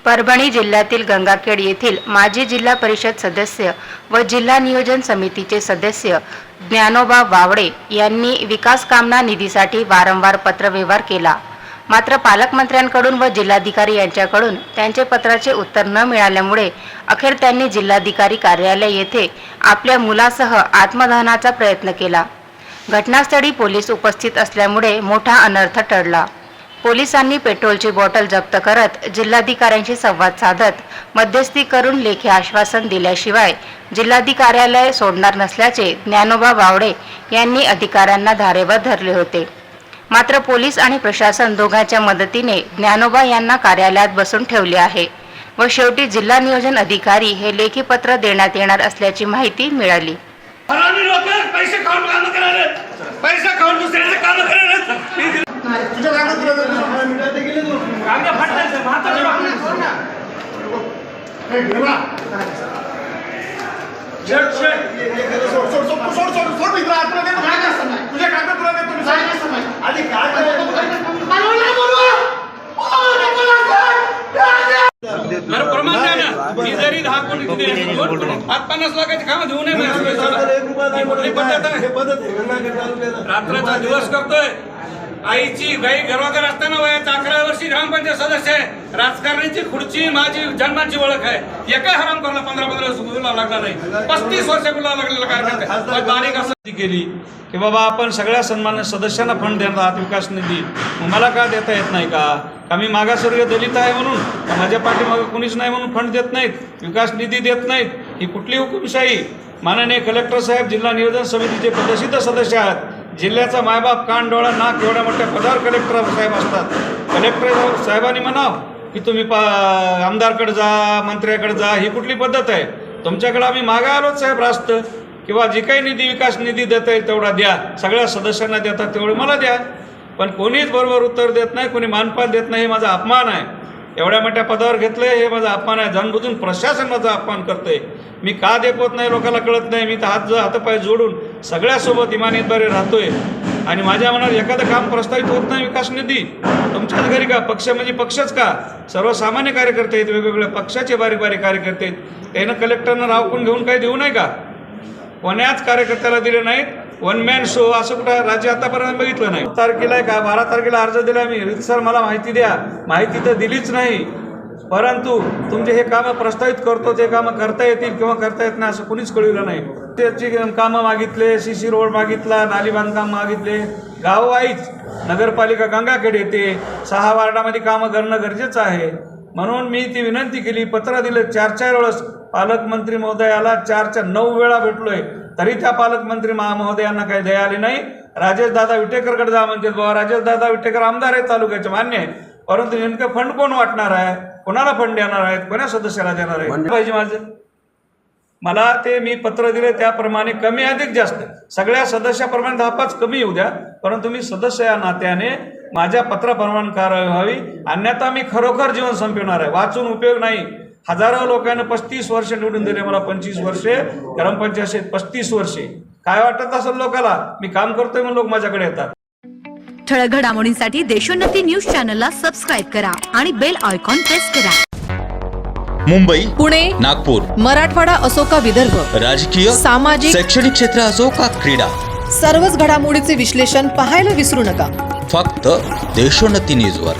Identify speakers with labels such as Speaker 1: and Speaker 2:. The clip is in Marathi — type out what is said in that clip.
Speaker 1: परभणी जिल्ह्यातील गंगाखेड येथील माजी जिल्हा परिषद सदस्य व जिल्हा नियोजन समितीचे सदस्य ज्ञानोबा वावडे यांनी विकास कामना निधीसाठी वारंवार पत्रव्यवहार केला. मात्र पालकमंत्र्यांकडून व जिल्हाधिकारी यांच्याकडून त्यांचे पत्राचे उत्तर न मिळाल्यामुळे अखेर त्यांनी जिल्हाधिकारी कार्यालय येथे आपल्या मुलासह आत्मदहनाचा प्रयत्न केला. घटनास्थळी पोलीस उपस्थित असल्यामुळे मोठा अनर्थ टळला. पोलिसांनी पेट्रोलची बॉटल जप्त करत जिल्हाधिकाऱ्यांशी संवाद साधत मध्यस्थी करून लेखी आश्वासन दिल्याशिवाय जिल्हाधिकार्यालय सोडणार नसल्याचे ज्ञानोबा वावडे यांनी अधिकाऱ्यांना धारेवर धरले होते. मात्र पोलीस आणि प्रशासन दोघांच्या मदतीने ज्ञानोबा यांना कार्यालयात बसून ठेवले आहे व शेवटी जिल्हा नियोजन अधिकारी हे लेखी पत्र देण्यात येणार असल्याची माहिती मिळाली.
Speaker 2: पैसे खाऊन दुसऱ्याचे काम करायला जरी 10 कोटी 50 लाखाची कामं देऊ नये. रात्राचा दिवस करतोय. आईची गाई गर्भाकर असताना वयाच्या 11 वर्षी ग्रामपंचायत सदस्य आहे. राजकारणाची खुर्ची माझी जन्माची ओळख आहे. एका हराम करला 15-15 वर्ष गुलाला लागला नाही. 35 वर्ष गुलाला लागलेला कार्यकर्ता बारीक असं केली की बाबा आपण सगळ्या सन्मान्य सदस्यांना फंड देणार आहात विकास निधी, मला का देता येत नाही का मी मागासवर्गीय दलित आहे म्हणून माझ्या पाठीमागे कोणीच नाही म्हणून फंड देत नाहीत, विकास निधी देत नाहीत. ही कुठली हुकुमशाही? माननीय कलेक्टर साहेब जिल्हा नियोजन समितीचे पदसिद्ध सदस्य आहेत. जिल्ह्याचा मायबाप कान डोळा नाक एवढ्या मोठ्या पदावर कलेक्टर साहेब असतात. कलेक्टर साहेबांनी म्हणावं की तुम्ही आमदारकडे जा, मंत्र्याकडे जा, ही कुठली पद्धत आहे? तुमच्याकडे आम्ही मागा आलोच साहेब रास्त किंवा जे काही निधी विकास निधी देता येईल तेवढा द्या, सगळ्या सदस्यांना देतात तेवढे मला द्या. पण कोणीच बरोबर उत्तर देत नाही, कोणी मानपान देत नाही. हे माझा अपमान आहे. एवढ्या मोठ्या पदावर घेतलंय हे माझा अपमान आहे. जाणबुजून प्रशासन माझा अपमान करतंय. मी का देत नाही लोकांना कळत नाही. मी तर हातपाय जोडून सगळ्यासोबत इमानीतबारी राहतोय आणि माझ्या मनात एखादं काम प्रस्तावित होत नाही विकास निधी तुमच्याच घरी का? पक्ष म्हणजे पक्षच का? सर्वसामान्य कार्यकर्ते आहेत, वेगवेगळ्या पक्षाचे बारीक बारीक कार्यकर्ते आहेत. त्यानं कलेक्टरनं रावकून घेऊन काही देऊ नाही का? कोण्याच कार्यकर्त्याला दिले नाहीत. वन मॅन शो असं कुठं राज्य आतापर्यंत बघितलं नाही. तारखेला आहे का 12 तारखेला अर्ज दिला मी, सर मला माहिती द्या. माहिती तर दिलीच नाही. परंतु तुमचे हे कामं प्रस्तावित करतो ते कामं करता येतील किंवा करता येत नाही असं कुणीच कळविलं नाही. त्याची कामं मागितले, CC रोड मागितला, नाली बांधकाम मागितले. गाववाईज नगरपालिका गंगाखेड येते 6 वार्डामध्ये कामं करणं गरजेचं आहे. म्हणून मी ती विनंती केली, पत्र दिलं. 4 वेळेस पालकमंत्री महोदयाला 4च्या 9 वेळा भेटलोय, तरी त्या पालकमंत्री महोदयांना काही दया आली नाही. राजेशदादा विटेकरकडे जा म्हणते. बाबा राजेशदादा विटेकर आमदार आहेत तालुक्याचे, मान्य आहे, परंतु नेमकं फंड कोण वाटणार आहे, कोणाला फंड देणार आहेत, कोणा सदस्याला देणार आहे पाहिजे माझं. मला ते मी पत्र दिले त्याप्रमाणे कमी अधिक जास्त सगळ्या सदस्याप्रमाणे 10-5 कमी येऊ द्या, परंतु मी सदस्य या नात्याने माझ्या पत्राप्रमाणे कारवाई व्हावी. अन्यथा मी खरोखर जीवन संपवणार आहे. वाचून उपयोग नाही. हजारो लोकांना 35 वर्ष निवडून दिले, मला 25 वर्षे ग्रामपंचायत 35 वर्षे. काय वाटत असेल लोकांना? मी काम करतोय म्हणून लोक माझ्याकडे येतात.
Speaker 3: ठळक घडामोडींसाठी देशोन्नती न्यूज चॅनलला सबस्क्राईब करा आणि बेल आयकॉन प्रेस करा.
Speaker 4: मुंबई,
Speaker 5: पुणे,
Speaker 4: नागपूर,
Speaker 5: मराठवाडा असो का विदर्भ,
Speaker 4: राजकीय,
Speaker 5: सामाजिक,
Speaker 4: शैक्षणिक क्षेत्र असो का क्रीडा,
Speaker 5: सर्वच घडामोडीचे विश्लेषण पाहायला विसरू नका.
Speaker 4: फक्त देशोन्नती न्यूजवर.